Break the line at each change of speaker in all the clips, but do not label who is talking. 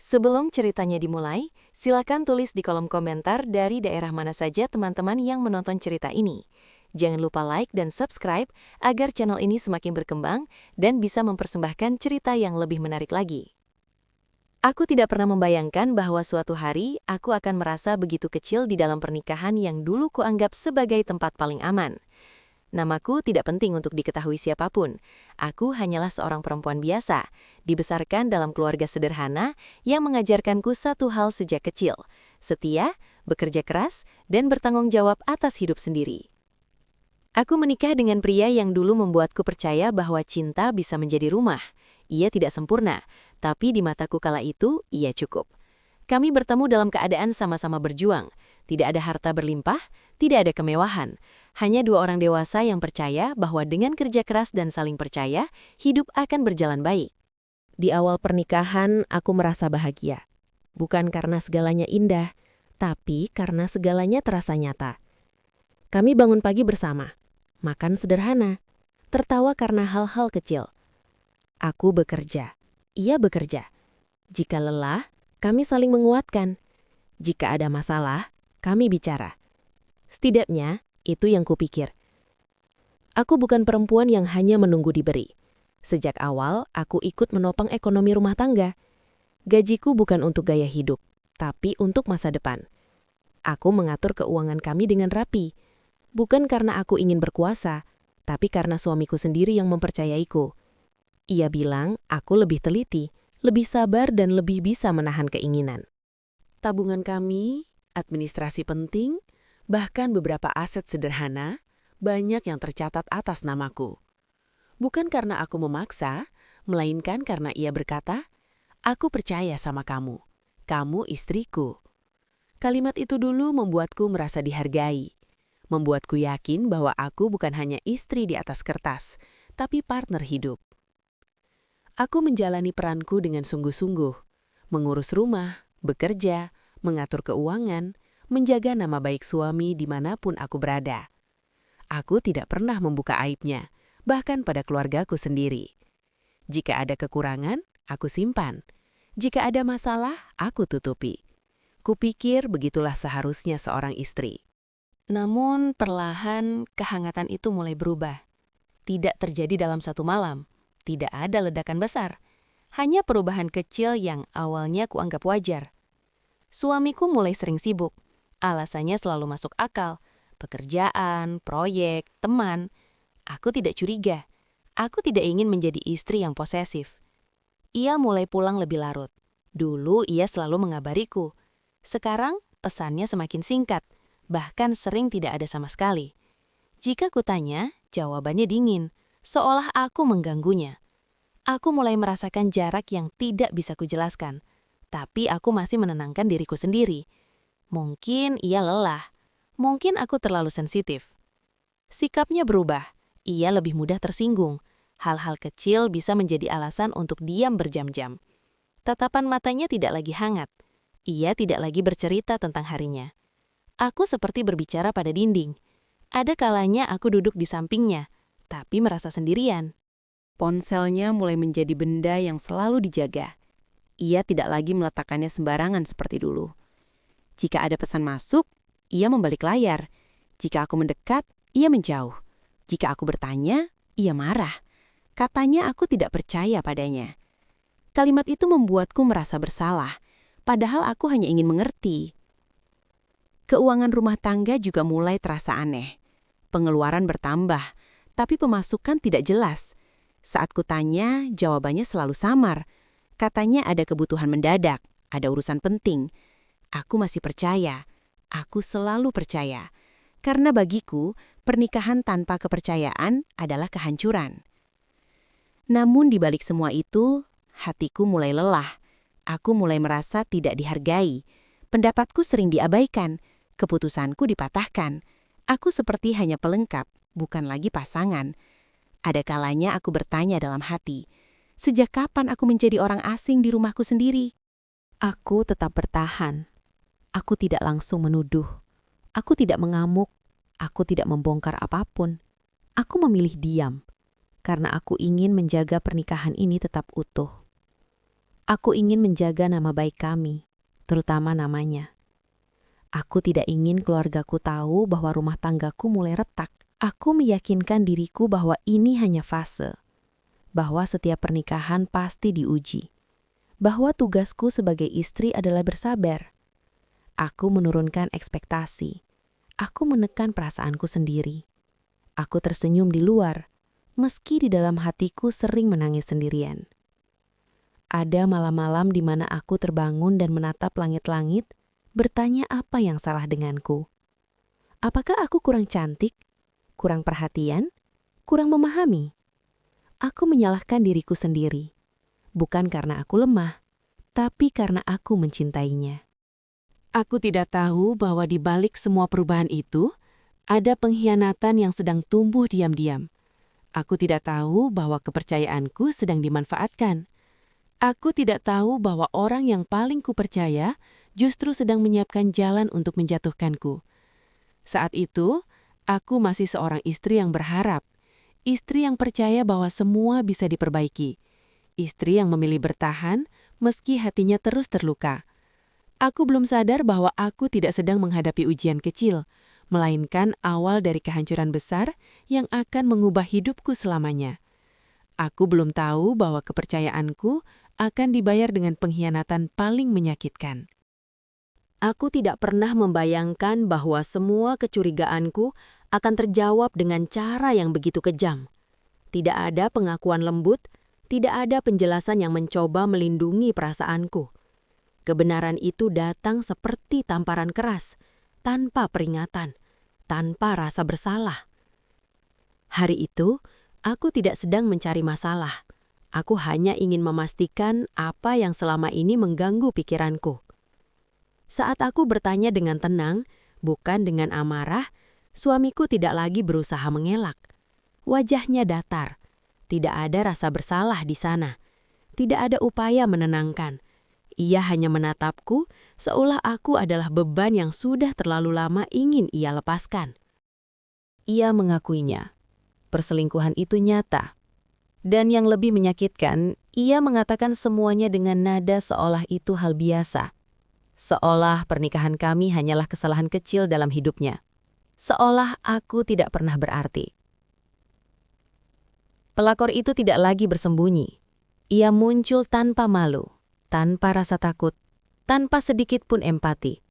Sebelum ceritanya dimulai, silakan tulis di kolom komentar dari daerah mana saja teman-teman yang menonton cerita ini. Jangan lupa like dan subscribe agar channel ini semakin berkembang dan bisa mempersembahkan cerita yang lebih menarik lagi. Aku tidak pernah membayangkan bahwa suatu hari aku akan merasa begitu kecil di dalam pernikahan yang dulu kuanggap sebagai tempat paling aman. Namaku tidak penting untuk diketahui siapapun. Aku hanyalah seorang perempuan biasa, dibesarkan dalam keluarga sederhana yang mengajarkanku satu hal sejak kecil: setia, bekerja keras, dan bertanggung jawab atas hidup sendiri. Aku menikah dengan pria yang dulu membuatku percaya bahwa cinta bisa menjadi rumah. Ia tidak sempurna, tapi di mataku kala itu, ia cukup. Kami bertemu dalam keadaan sama-sama berjuang. Tidak ada harta berlimpah, tidak ada kemewahan. Hanya dua orang dewasa yang percaya bahwa dengan kerja keras dan saling percaya, hidup akan berjalan baik. Di awal pernikahan, aku merasa bahagia. Bukan karena segalanya indah, tapi karena segalanya terasa nyata. Kami bangun pagi bersama, makan sederhana, tertawa karena hal-hal kecil. Aku bekerja, ia bekerja. Jika lelah, kami saling menguatkan. Jika ada masalah, kami bicara. Setidaknya, itu yang kupikir. Aku bukan perempuan yang hanya menunggu diberi. Sejak awal, aku ikut menopang ekonomi rumah tangga. Gajiku bukan untuk gaya hidup, tapi untuk masa depan. Aku mengatur keuangan kami dengan rapi. Bukan karena aku ingin berkuasa, tapi karena suamiku sendiri yang mempercayaiku. Ia bilang aku lebih teliti, lebih sabar dan lebih bisa menahan keinginan. Tabungan kami, administrasi penting, bahkan beberapa aset sederhana, banyak yang tercatat atas namaku. Bukan karena aku memaksa, melainkan karena ia berkata, "Aku percaya sama kamu. Kamu istriku." Kalimat itu dulu membuatku merasa dihargai. Membuatku yakin bahwa aku bukan hanya istri di atas kertas, tapi partner hidup. Aku menjalani peranku dengan sungguh-sungguh, mengurus rumah, bekerja, mengatur keuangan, menjaga nama baik suami dimanapun aku berada. Aku tidak pernah membuka aibnya, bahkan pada keluargaku sendiri. Jika ada kekurangan, aku simpan. Jika ada masalah, aku tutupi. Kupikir begitulah seharusnya seorang istri. Namun perlahan kehangatan itu mulai berubah. Tidak terjadi dalam satu malam. Tidak ada ledakan besar. Hanya perubahan kecil yang awalnya kuanggap wajar. Suamiku mulai sering sibuk. Alasannya selalu masuk akal. Pekerjaan, proyek, teman. Aku tidak curiga. Aku tidak ingin menjadi istri yang posesif. Ia mulai pulang lebih larut. Dulu ia selalu mengabariku. Sekarang pesannya semakin singkat. Bahkan sering tidak ada sama sekali. Jika kutanya, jawabannya dingin. Seolah aku mengganggunya. Aku mulai merasakan jarak yang tidak bisa kujelaskan. Tapi aku masih menenangkan diriku sendiri. Mungkin ia lelah. Mungkin aku terlalu sensitif. Sikapnya berubah. Ia lebih mudah tersinggung. Hal-hal kecil bisa menjadi alasan untuk diam berjam-jam. Tatapan matanya tidak lagi hangat. Ia tidak lagi bercerita tentang harinya. Aku seperti berbicara pada dinding. Ada kalanya aku duduk di sampingnya, tapi merasa sendirian. Ponselnya mulai menjadi benda yang selalu dijaga. Ia tidak lagi meletakkannya sembarangan seperti dulu. Jika ada pesan masuk, ia membalik layar. Jika aku mendekat, ia menjauh. Jika aku bertanya, ia marah. Katanya aku tidak percaya padanya. Kalimat itu membuatku merasa bersalah, padahal aku hanya ingin mengerti. Keuangan rumah tangga juga mulai terasa aneh. Pengeluaran bertambah, tapi pemasukan tidak jelas. Saat kutanya, jawabannya selalu samar. Katanya ada kebutuhan mendadak, ada urusan penting. Aku masih percaya. Aku selalu percaya. Karena bagiku, pernikahan tanpa kepercayaan adalah kehancuran. Namun di balik semua itu, hatiku mulai lelah. Aku mulai merasa tidak dihargai. Pendapatku sering diabaikan. Keputusanku dipatahkan. Aku seperti hanya pelengkap, bukan lagi pasangan. Ada kalanya aku bertanya dalam hati, sejak kapan aku menjadi orang asing di rumahku sendiri? Aku tetap bertahan. Aku tidak langsung menuduh. Aku tidak mengamuk. Aku tidak membongkar apapun. Aku memilih diam, karena aku ingin menjaga pernikahan ini tetap utuh. Aku ingin menjaga nama baik kami, terutama namanya. Aku tidak ingin keluargaku tahu bahwa rumah tanggaku mulai retak. Aku meyakinkan diriku bahwa ini hanya fase, bahwa setiap pernikahan pasti diuji, bahwa tugasku sebagai istri adalah bersabar. Aku menurunkan ekspektasi. Aku menekan perasaanku sendiri. Aku tersenyum di luar, meski di dalam hatiku sering menangis sendirian. Ada malam-malam di mana aku terbangun dan menatap langit-langit, bertanya apa yang salah denganku. Apakah aku kurang cantik, kurang perhatian, kurang memahami? Aku menyalahkan diriku sendiri, bukan karena aku lemah, tapi karena aku mencintainya. Aku tidak tahu bahwa di balik semua perubahan itu, ada pengkhianatan yang sedang tumbuh diam-diam. Aku tidak tahu bahwa kepercayaanku sedang dimanfaatkan. Aku tidak tahu bahwa orang yang paling kupercaya justru sedang menyiapkan jalan untuk menjatuhkanku. Saat itu, aku masih seorang istri yang berharap, istri yang percaya bahwa semua bisa diperbaiki, istri yang memilih bertahan meski hatinya terus terluka. Aku belum sadar bahwa aku tidak sedang menghadapi ujian kecil, melainkan awal dari kehancuran besar yang akan mengubah hidupku selamanya. Aku belum tahu bahwa kepercayaanku akan dibayar dengan pengkhianatan paling menyakitkan. Aku tidak pernah membayangkan bahwa semua kecurigaanku akan terjawab dengan cara yang begitu kejam. Tidak ada pengakuan lembut, tidak ada penjelasan yang mencoba melindungi perasaanku. Kebenaran itu datang seperti tamparan keras, tanpa peringatan, tanpa rasa bersalah. Hari itu, aku tidak sedang mencari masalah. Aku hanya ingin memastikan apa yang selama ini mengganggu pikiranku. Saat aku bertanya dengan tenang, bukan dengan amarah, suamiku tidak lagi berusaha mengelak. Wajahnya datar. Tidak ada rasa bersalah di sana. Tidak ada upaya menenangkan. Ia hanya menatapku seolah aku adalah beban yang sudah terlalu lama ingin ia lepaskan. Ia mengakuinya. Perselingkuhan itu nyata. Dan yang lebih menyakitkan, ia mengatakan semuanya dengan nada seolah itu hal biasa. Seolah pernikahan kami hanyalah kesalahan kecil dalam hidupnya. Seolah aku tidak pernah berarti. Pelakor itu tidak lagi bersembunyi. Ia muncul tanpa malu, tanpa rasa takut, tanpa sedikit pun empati.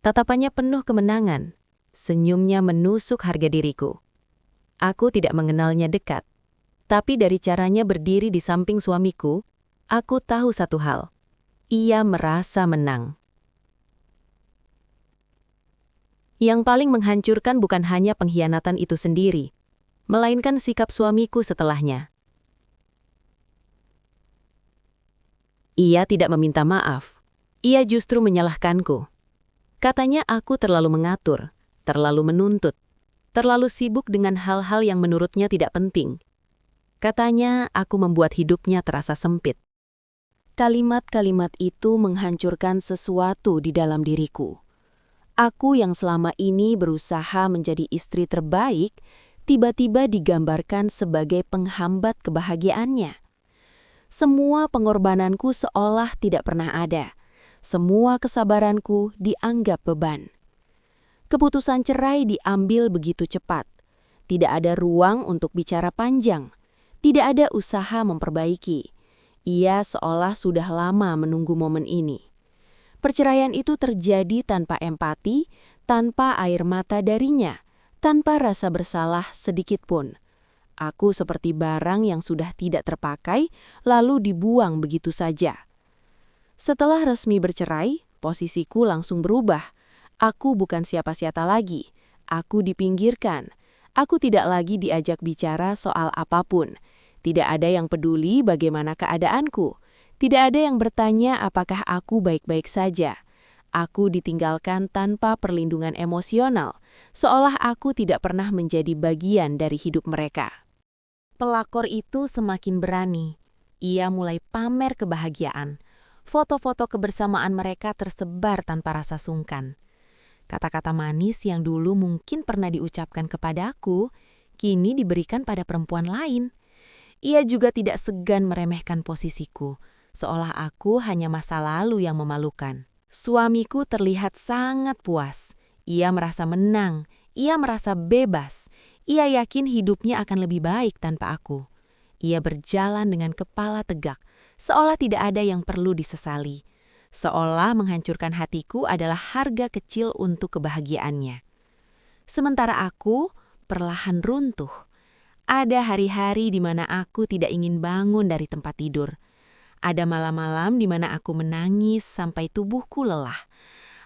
Tatapannya penuh kemenangan, senyumnya menusuk harga diriku. Aku tidak mengenalnya dekat, tapi dari caranya berdiri di samping suamiku, aku tahu satu hal. Ia merasa menang. Yang paling menghancurkan bukan hanya pengkhianatan itu sendiri, melainkan sikap suamiku setelahnya. Ia tidak meminta maaf. Ia justru menyalahkanku. Katanya aku terlalu mengatur, terlalu menuntut, terlalu sibuk dengan hal-hal yang menurutnya tidak penting. Katanya aku membuat hidupnya terasa sempit. Kalimat-kalimat itu menghancurkan sesuatu di dalam diriku. Aku yang selama ini berusaha menjadi istri terbaik, tiba-tiba digambarkan sebagai penghambat kebahagiaannya. Semua pengorbananku seolah tidak pernah ada. Semua kesabaranku dianggap beban. Keputusan cerai diambil begitu cepat. Tidak ada ruang untuk bicara panjang. Tidak ada usaha memperbaiki. Ia seolah sudah lama menunggu momen ini. Perceraian itu terjadi tanpa empati, tanpa air mata darinya, tanpa rasa bersalah sedikit pun. Aku seperti barang yang sudah tidak terpakai, lalu dibuang begitu saja. Setelah resmi bercerai, posisiku langsung berubah. Aku bukan siapa-siapa lagi. Aku dipinggirkan. Aku tidak lagi diajak bicara soal apapun. Tidak ada yang peduli bagaimana keadaanku. Tidak ada yang bertanya apakah aku baik-baik saja. Aku ditinggalkan tanpa perlindungan emosional, seolah aku tidak pernah menjadi bagian dari hidup mereka. Pelakor itu semakin berani. Ia mulai pamer kebahagiaan. Foto-foto kebersamaan mereka tersebar tanpa rasa sungkan. Kata-kata manis yang dulu mungkin pernah diucapkan kepadaku, kini diberikan pada perempuan lain. Ia juga tidak segan meremehkan posisiku, seolah aku hanya masa lalu yang memalukan. Suamiku terlihat sangat puas. Ia merasa menang, ia merasa bebas. Ia yakin hidupnya akan lebih baik tanpa aku. Ia berjalan dengan kepala tegak, seolah tidak ada yang perlu disesali. Seolah menghancurkan hatiku adalah harga kecil untuk kebahagiaannya. Sementara aku perlahan runtuh. Ada hari-hari di mana aku tidak ingin bangun dari tempat tidur. Ada malam-malam di mana aku menangis sampai tubuhku lelah.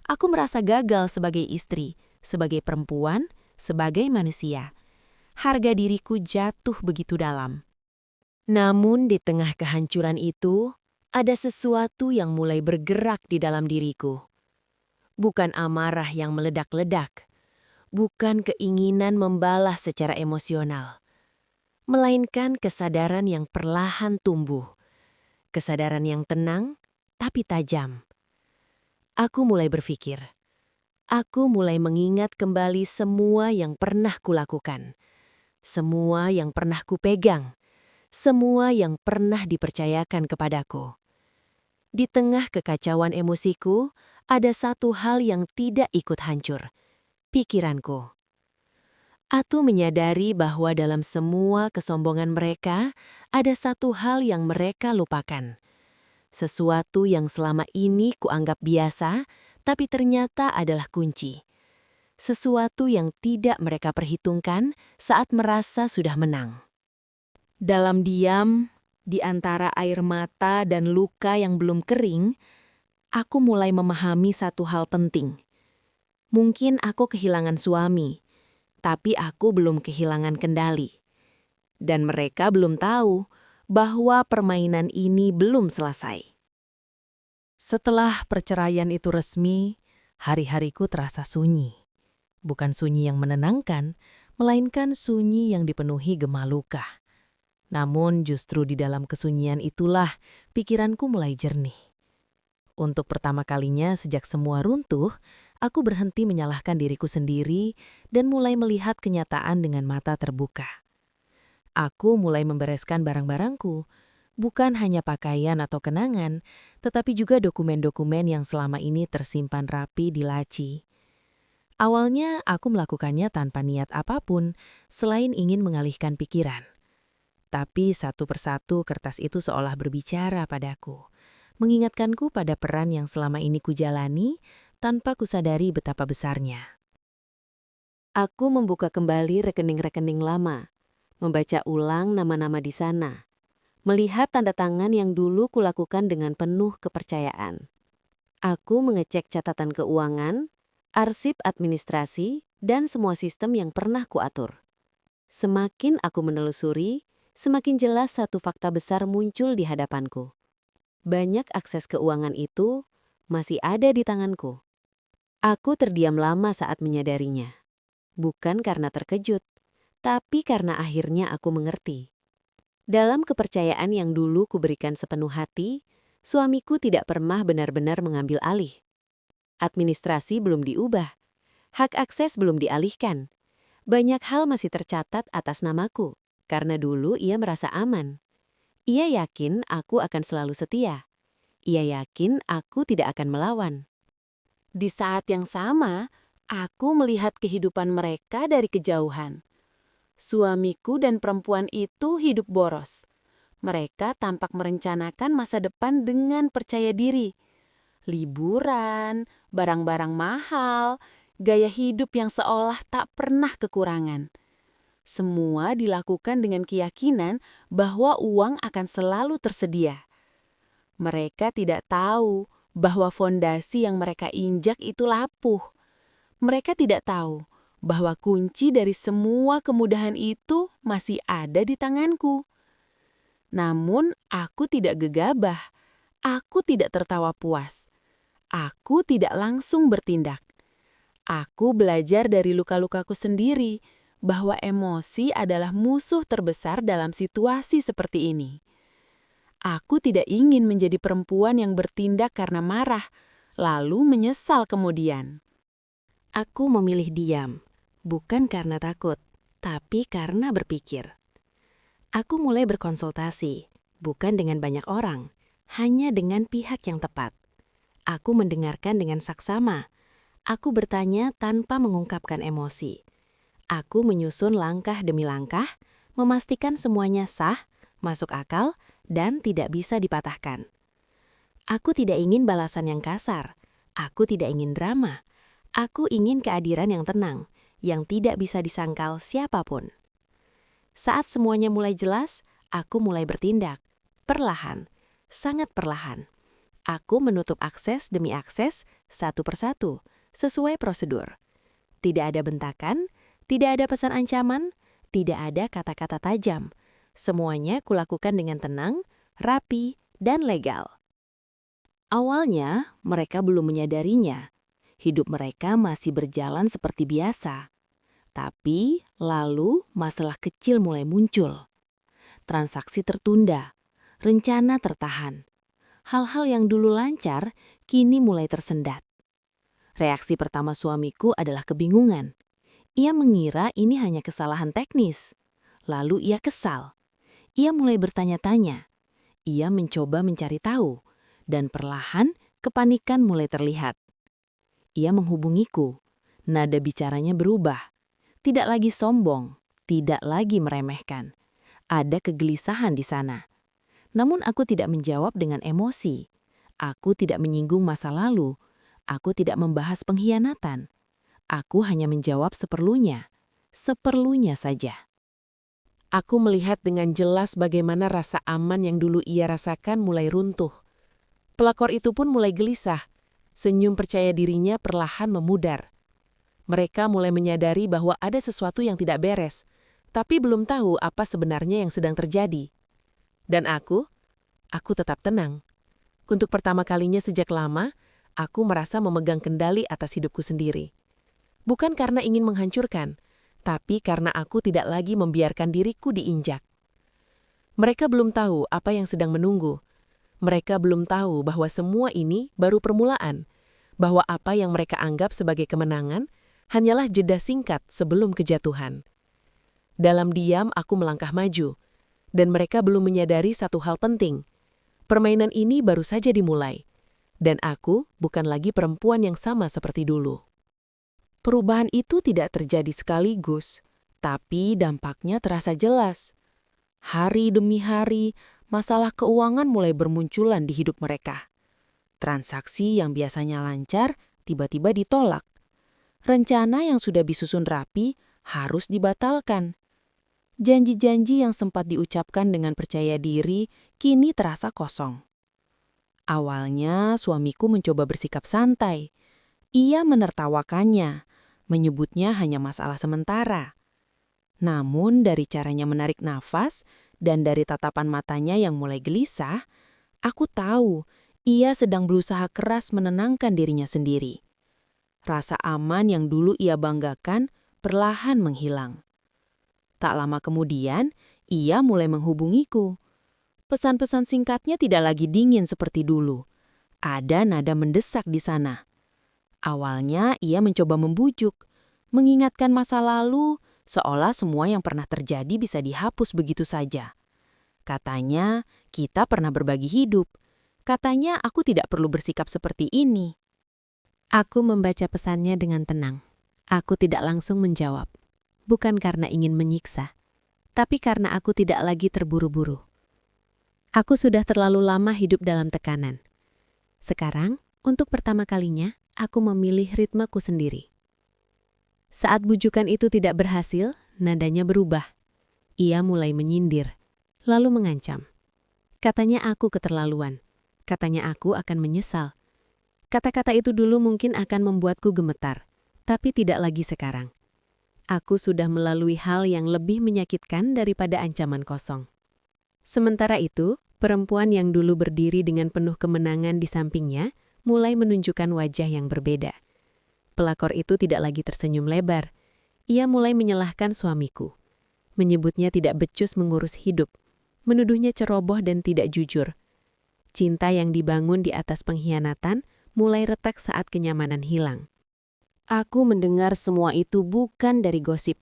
Aku merasa gagal sebagai istri, sebagai perempuan, sebagai manusia. Harga diriku jatuh begitu dalam. Namun di tengah kehancuran itu, ada sesuatu yang mulai bergerak di dalam diriku. Bukan amarah yang meledak-ledak, bukan keinginan membalas secara emosional, melainkan kesadaran yang perlahan tumbuh. Kesadaran yang tenang, tapi tajam. Aku mulai berpikir. Aku mulai mengingat kembali semua yang pernah kulakukan. Semua yang pernah kupegang. Semua yang pernah dipercayakan kepadaku. Di tengah kekacauan emosiku, ada satu hal yang tidak ikut hancur. Pikiranku. Aku menyadari bahwa dalam semua kesombongan mereka, ada satu hal yang mereka lupakan. Sesuatu yang selama ini kuanggap biasa, tapi ternyata adalah kunci. Sesuatu yang tidak mereka perhitungkan saat merasa sudah menang. Dalam diam, di antara air mata dan luka yang belum kering, aku mulai memahami satu hal penting. Mungkin aku kehilangan suami, tapi aku belum kehilangan kendali. Dan mereka belum tahu bahwa permainan ini belum selesai. Setelah perceraian itu resmi, hari-hariku terasa sunyi. Bukan sunyi yang menenangkan, melainkan sunyi yang dipenuhi gema luka. Namun justru di dalam kesunyian itulah pikiranku mulai jernih. Untuk pertama kalinya sejak semua runtuh, aku berhenti menyalahkan diriku sendiri dan mulai melihat kenyataan dengan mata terbuka. Aku mulai membereskan barang-barangku, bukan hanya pakaian atau kenangan, tetapi juga dokumen-dokumen yang selama ini tersimpan rapi di laci. Awalnya aku melakukannya tanpa niat apapun, selain ingin mengalihkan pikiran. Tapi satu persatu kertas itu seolah berbicara padaku, mengingatkanku pada peran yang selama ini kujalani tanpa kusadari betapa besarnya. Aku membuka kembali rekening-rekening lama, membaca ulang nama-nama di sana, melihat tanda tangan yang dulu kulakukan dengan penuh kepercayaan. Aku mengecek catatan keuangan, arsip administrasi, dan semua sistem yang pernah kuatur. Semakin aku menelusuri, semakin jelas satu fakta besar muncul di hadapanku. Banyak akses keuangan itu masih ada di tanganku. Aku terdiam lama saat menyadarinya. Bukan karena terkejut, tapi karena akhirnya aku mengerti. Dalam kepercayaan yang dulu kuberikan sepenuh hati, suamiku tidak pernah benar-benar mengambil alih. Administrasi belum diubah, hak akses belum dialihkan. Banyak hal masih tercatat atas namaku, karena dulu ia merasa aman. Ia yakin aku akan selalu setia. Ia yakin aku tidak akan melawan. Di saat yang sama, aku melihat kehidupan mereka dari kejauhan. Suamiku dan perempuan itu hidup boros. Mereka tampak merencanakan masa depan dengan percaya diri. Liburan, barang-barang mahal, gaya hidup yang seolah tak pernah kekurangan. Semua dilakukan dengan keyakinan bahwa uang akan selalu tersedia. Mereka tidak tahu bahwa fondasi yang mereka injak itu lapuh. Mereka tidak tahu bahwa kunci dari semua kemudahan itu masih ada di tanganku. Namun aku tidak gegabah, aku tidak tertawa puas. Aku tidak langsung bertindak. Aku belajar dari luka-lukaku sendiri bahwa emosi adalah musuh terbesar dalam situasi seperti ini. Aku tidak ingin menjadi perempuan yang bertindak karena marah, lalu menyesal kemudian. Aku memilih diam, bukan karena takut, tapi karena berpikir. Aku mulai berkonsultasi, bukan dengan banyak orang, hanya dengan pihak yang tepat. Aku mendengarkan dengan saksama. Aku bertanya tanpa mengungkapkan emosi. Aku menyusun langkah demi langkah, memastikan semuanya sah, masuk akal, dan tidak bisa dipatahkan. Aku tidak ingin balasan yang kasar. Aku tidak ingin drama. Aku ingin kehadiran yang tenang, yang tidak bisa disangkal siapapun. Saat semuanya mulai jelas, aku mulai bertindak. Perlahan, sangat perlahan. Aku menutup akses demi akses, satu persatu, sesuai prosedur. Tidak ada bentakan, tidak ada pesan ancaman, tidak ada kata-kata tajam. Semuanya kulakukan dengan tenang, rapi, dan legal. Awalnya, mereka belum menyadarinya. Hidup mereka masih berjalan seperti biasa. Tapi, lalu masalah kecil mulai muncul. Transaksi tertunda, rencana tertahan. Hal-hal yang dulu lancar, kini mulai tersendat. Reaksi pertama suamiku adalah kebingungan. Ia mengira ini hanya kesalahan teknis. Lalu ia kesal. Ia mulai bertanya-tanya. Ia mencoba mencari tahu. Dan perlahan, kepanikan mulai terlihat. Ia menghubungiku. Nada bicaranya berubah. Tidak lagi sombong, tidak lagi meremehkan. Ada kegelisahan di sana. Namun aku tidak menjawab dengan emosi. Aku tidak menyinggung masa lalu. Aku tidak membahas pengkhianatan. Aku hanya menjawab seperlunya. Seperlunya saja. Aku melihat dengan jelas bagaimana rasa aman yang dulu ia rasakan mulai runtuh. Pelakor itu pun mulai gelisah. Senyum percaya dirinya perlahan memudar. Mereka mulai menyadari bahwa ada sesuatu yang tidak beres, tapi belum tahu apa sebenarnya yang sedang terjadi. Dan aku tetap tenang. Untuk pertama kalinya sejak lama, aku merasa memegang kendali atas hidupku sendiri. Bukan karena ingin menghancurkan, tapi karena aku tidak lagi membiarkan diriku diinjak. Mereka belum tahu apa yang sedang menunggu. Mereka belum tahu bahwa semua ini baru permulaan, bahwa apa yang mereka anggap sebagai kemenangan hanyalah jeda singkat sebelum kejatuhan. Dalam diam aku melangkah maju, dan mereka belum menyadari satu hal penting. Permainan ini baru saja dimulai, dan aku bukan lagi perempuan yang sama seperti dulu. Perubahan itu tidak terjadi sekaligus, tapi dampaknya terasa jelas. Hari demi hari, masalah keuangan mulai bermunculan di hidup mereka. Transaksi yang biasanya lancar tiba-tiba ditolak. Rencana yang sudah disusun rapi harus dibatalkan. Janji-janji yang sempat diucapkan dengan percaya diri kini terasa kosong. Awalnya suamiku mencoba bersikap santai. Ia menertawakannya, menyebutnya hanya masalah sementara. Namun dari caranya menarik nafas dan dari tatapan matanya yang mulai gelisah, aku tahu ia sedang berusaha keras menenangkan dirinya sendiri. Rasa aman yang dulu ia banggakan perlahan menghilang. Tak lama kemudian, ia mulai menghubungiku. Pesan-pesan singkatnya tidak lagi dingin seperti dulu. Ada nada mendesak di sana. Awalnya ia mencoba membujuk, mengingatkan masa lalu, seolah semua yang pernah terjadi bisa dihapus begitu saja. Katanya, kita pernah berbagi hidup. Katanya, aku tidak perlu bersikap seperti ini. Aku membaca pesannya dengan tenang. Aku tidak langsung menjawab. Bukan karena ingin menyiksa, tapi karena aku tidak lagi terburu-buru. Aku sudah terlalu lama hidup dalam tekanan. Sekarang, untuk pertama kalinya, aku memilih ritmeku sendiri. Saat bujukan itu tidak berhasil, nadanya berubah. Ia mulai menyindir, lalu mengancam. Katanya aku keterlaluan. Katanya aku akan menyesal. Kata-kata itu dulu mungkin akan membuatku gemetar, tapi tidak lagi sekarang. Aku sudah melalui hal yang lebih menyakitkan daripada ancaman kosong. Sementara itu, perempuan yang dulu berdiri dengan penuh kemenangan di sampingnya mulai menunjukkan wajah yang berbeda. Pelakor itu tidak lagi tersenyum lebar. Ia mulai menyalahkan suamiku. Menyebutnya tidak becus mengurus hidup. Menuduhnya ceroboh dan tidak jujur. Cinta yang dibangun di atas pengkhianatan mulai retak saat kenyamanan hilang. Aku mendengar semua itu bukan dari gosip,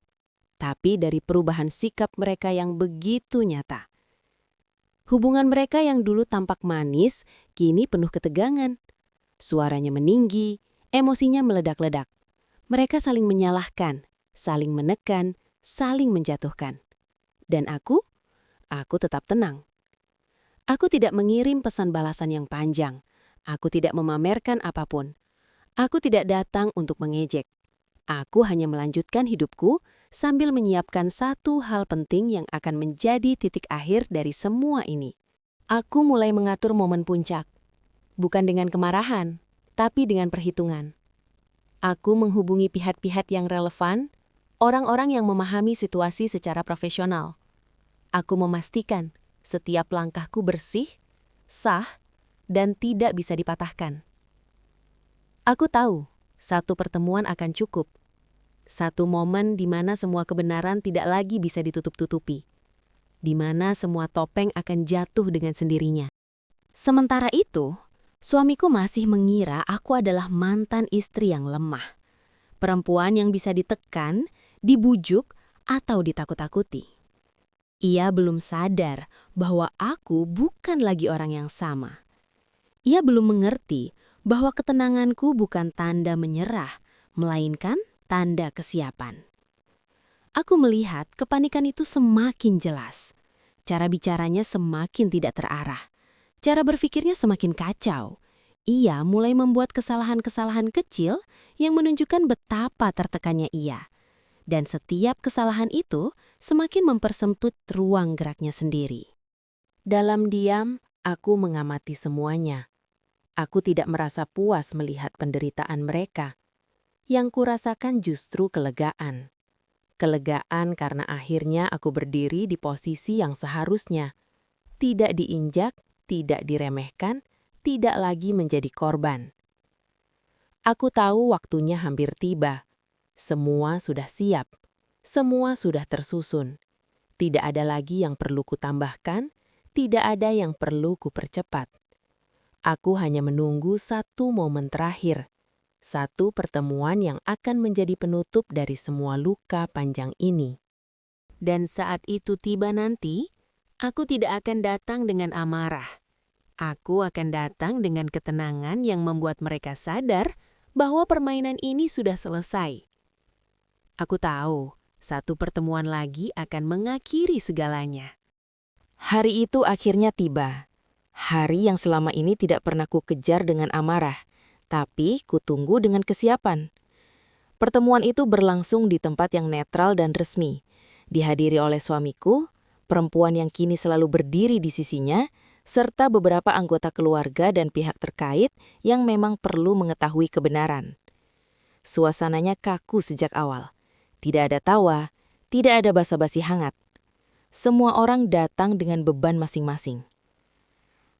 tapi dari perubahan sikap mereka yang begitu nyata. Hubungan mereka yang dulu tampak manis, kini penuh ketegangan. Suaranya meninggi, emosinya meledak-ledak. Mereka saling menyalahkan, saling menekan, saling menjatuhkan. Dan aku tetap tenang. Aku tidak mengirim pesan balasan yang panjang. Aku tidak memamerkan apapun. Aku tidak datang untuk mengejek. Aku hanya melanjutkan hidupku sambil menyiapkan satu hal penting yang akan menjadi titik akhir dari semua ini. Aku mulai mengatur momen puncak. Bukan dengan kemarahan, tapi dengan perhitungan. Aku menghubungi pihak-pihak yang relevan, orang-orang yang memahami situasi secara profesional. Aku memastikan setiap langkahku bersih, sah, dan tidak bisa dipatahkan. Aku tahu, satu pertemuan akan cukup. Satu momen di mana semua kebenaran tidak lagi bisa ditutup-tutupi. Di mana semua topeng akan jatuh dengan sendirinya. Sementara itu, suamiku masih mengira aku adalah mantan istri yang lemah. Perempuan yang bisa ditekan, dibujuk, atau ditakut-takuti. Ia belum sadar bahwa aku bukan lagi orang yang sama. Ia belum mengerti bahwa ketenanganku bukan tanda menyerah, melainkan tanda kesiapan. Aku melihat kepanikan itu semakin jelas. Cara bicaranya semakin tidak terarah. Cara berpikirnya semakin kacau. Ia mulai membuat kesalahan-kesalahan kecil yang menunjukkan betapa tertekannya ia. Dan setiap kesalahan itu semakin mempersempit ruang geraknya sendiri. Dalam diam, aku mengamati semuanya. Aku tidak merasa puas melihat penderitaan mereka. Yang kurasakan justru kelegaan. Kelegaan karena akhirnya aku berdiri di posisi yang seharusnya. Tidak diinjak, tidak diremehkan, tidak lagi menjadi korban. Aku tahu waktunya hampir tiba. Semua sudah siap. Semua sudah tersusun. Tidak ada lagi yang perlu kutambahkan, tidak ada yang perlu kupercepat. Aku hanya menunggu satu momen terakhir. Satu pertemuan yang akan menjadi penutup dari semua luka panjang ini. Dan saat itu tiba nanti, aku tidak akan datang dengan amarah. Aku akan datang dengan ketenangan yang membuat mereka sadar bahwa permainan ini sudah selesai. Aku tahu, satu pertemuan lagi akan mengakhiri segalanya. Hari itu akhirnya tiba. Hari yang selama ini tidak pernah ku kejar dengan amarah. Tapi kutunggu dengan kesiapan. Pertemuan itu berlangsung di tempat yang netral dan resmi. Dihadiri oleh suamiku, perempuan yang kini selalu berdiri di sisinya, serta beberapa anggota keluarga dan pihak terkait yang memang perlu mengetahui kebenaran. Suasananya kaku sejak awal. Tidak ada tawa, tidak ada basa-basi hangat. Semua orang datang dengan beban masing-masing.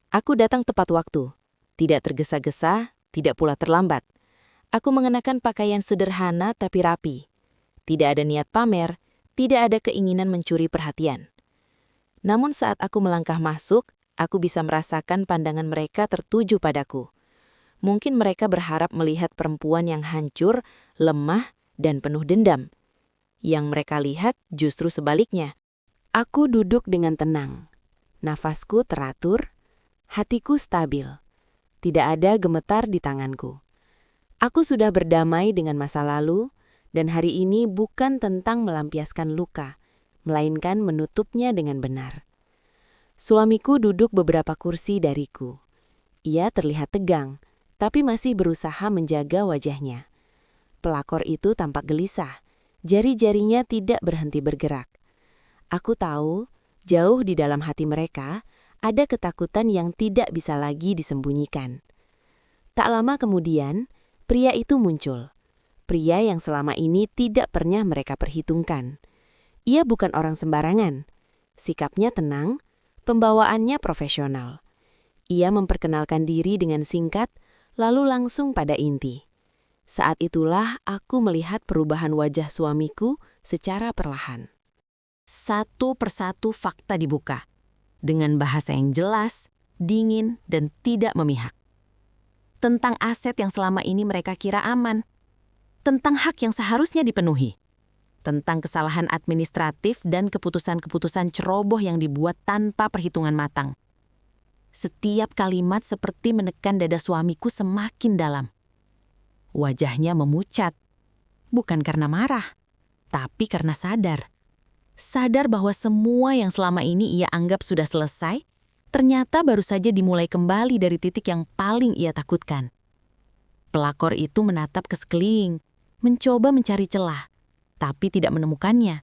Aku datang tepat waktu, tidak tergesa-gesa, tidak pula terlambat. Aku mengenakan pakaian sederhana tapi rapi. Tidak ada niat pamer, tidak ada keinginan mencuri perhatian. Namun saat aku melangkah masuk, aku bisa merasakan pandangan mereka tertuju padaku. Mungkin mereka berharap melihat perempuan yang hancur, lemah, dan penuh dendam. Yang mereka lihat justru sebaliknya. Aku duduk dengan tenang. Nafasku teratur, hatiku stabil. Tidak ada gemetar di tanganku. Aku sudah berdamai dengan masa lalu, dan hari ini bukan tentang melampiaskan luka, melainkan menutupnya dengan benar. Suamiku duduk beberapa kursi dariku. Ia terlihat tegang, tapi masih berusaha menjaga wajahnya. Pelakor itu tampak gelisah, jari-jarinya tidak berhenti bergerak. Aku tahu, jauh di dalam hati mereka, ada ketakutan yang tidak bisa lagi disembunyikan. Tak lama kemudian, pria itu muncul. Pria yang selama ini tidak pernah mereka perhitungkan. Ia bukan orang sembarangan. Sikapnya tenang, pembawaannya profesional. Ia memperkenalkan diri dengan singkat, lalu langsung pada inti. Saat itulah aku melihat perubahan wajah suamiku secara perlahan. Satu persatu fakta dibuka. Dengan bahasa yang jelas, dingin, dan tidak memihak. Tentang aset yang selama ini mereka kira aman. Tentang hak yang seharusnya dipenuhi.
tentang kesalahan administratif dan keputusan-keputusan ceroboh yang dibuat tanpa perhitungan matang. Setiap kalimat seperti menekan dada suamiku semakin dalam. Wajahnya memucat, bukan karena marah, tapi karena sadar. Sadar bahwa semua yang selama ini ia anggap sudah selesai, ternyata baru saja dimulai kembali dari titik yang paling ia takutkan. Pelakor itu menatap ke sekeliling, mencoba mencari celah, tapi tidak menemukannya.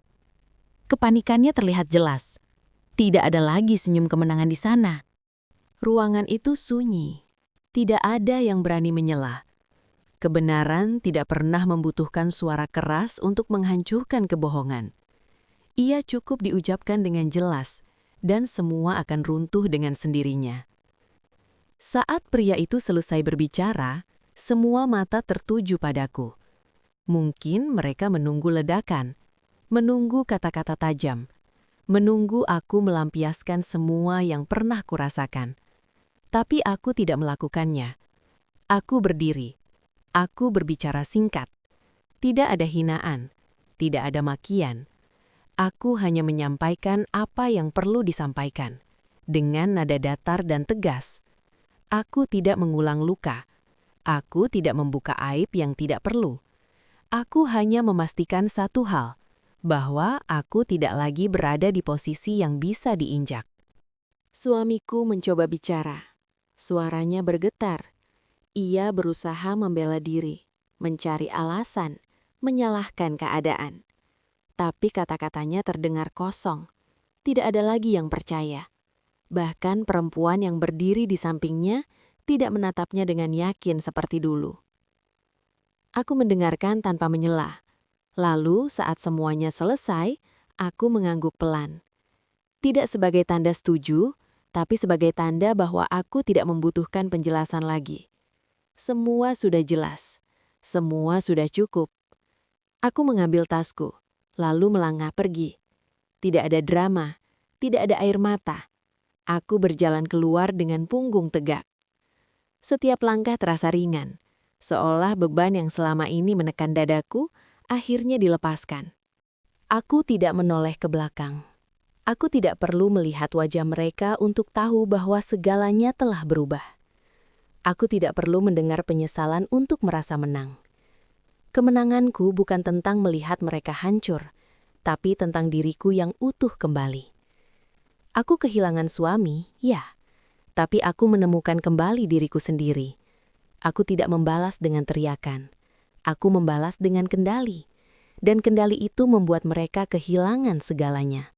Kepanikannya terlihat jelas. Tidak ada lagi senyum kemenangan di sana.
Ruangan itu sunyi. Tidak ada yang berani menyela. Kebenaran tidak pernah membutuhkan suara keras untuk menghancurkan kebohongan. Ia cukup diucapkan dengan jelas, dan semua akan runtuh dengan sendirinya. Saat pria itu selesai berbicara, semua mata tertuju padaku. Mungkin mereka menunggu ledakan, menunggu kata-kata tajam, menunggu aku melampiaskan semua yang pernah kurasakan. Tapi aku tidak melakukannya. Aku berdiri. Aku berbicara singkat. Tidak ada hinaan, tidak ada makian. Aku hanya menyampaikan apa yang perlu disampaikan, dengan nada datar dan tegas. Aku tidak mengulang luka. Aku tidak membuka aib yang tidak perlu. Aku hanya memastikan satu hal, bahwa aku tidak lagi berada di posisi yang bisa diinjak. Suamiku mencoba bicara. Suaranya bergetar. Ia berusaha membela diri, mencari alasan, menyalahkan keadaan. Tapi kata-katanya terdengar kosong. Tidak ada lagi yang percaya. Bahkan perempuan yang berdiri di sampingnya tidak menatapnya dengan yakin seperti dulu. Aku mendengarkan tanpa menyela. Lalu saat semuanya selesai, aku mengangguk pelan. Tidak sebagai tanda setuju, tapi sebagai tanda bahwa aku tidak membutuhkan penjelasan lagi. Semua sudah jelas. Semua sudah cukup. Aku mengambil tasku, lalu melangkah pergi. Tidak ada drama, tidak ada air mata. Aku berjalan keluar dengan punggung tegak. Setiap langkah terasa ringan, seolah beban yang selama ini menekan dadaku akhirnya dilepaskan. Aku tidak menoleh ke belakang. Aku tidak perlu melihat wajah mereka untuk tahu bahwa segalanya telah berubah. Aku tidak perlu mendengar penyesalan untuk merasa menang. Kemenanganku bukan tentang melihat mereka hancur, tapi tentang diriku yang utuh kembali. Aku kehilangan suami, ya, tapi aku menemukan kembali diriku sendiri. Aku tidak membalas dengan teriakan. Aku membalas dengan kendali. Dan kendali itu membuat mereka kehilangan segalanya.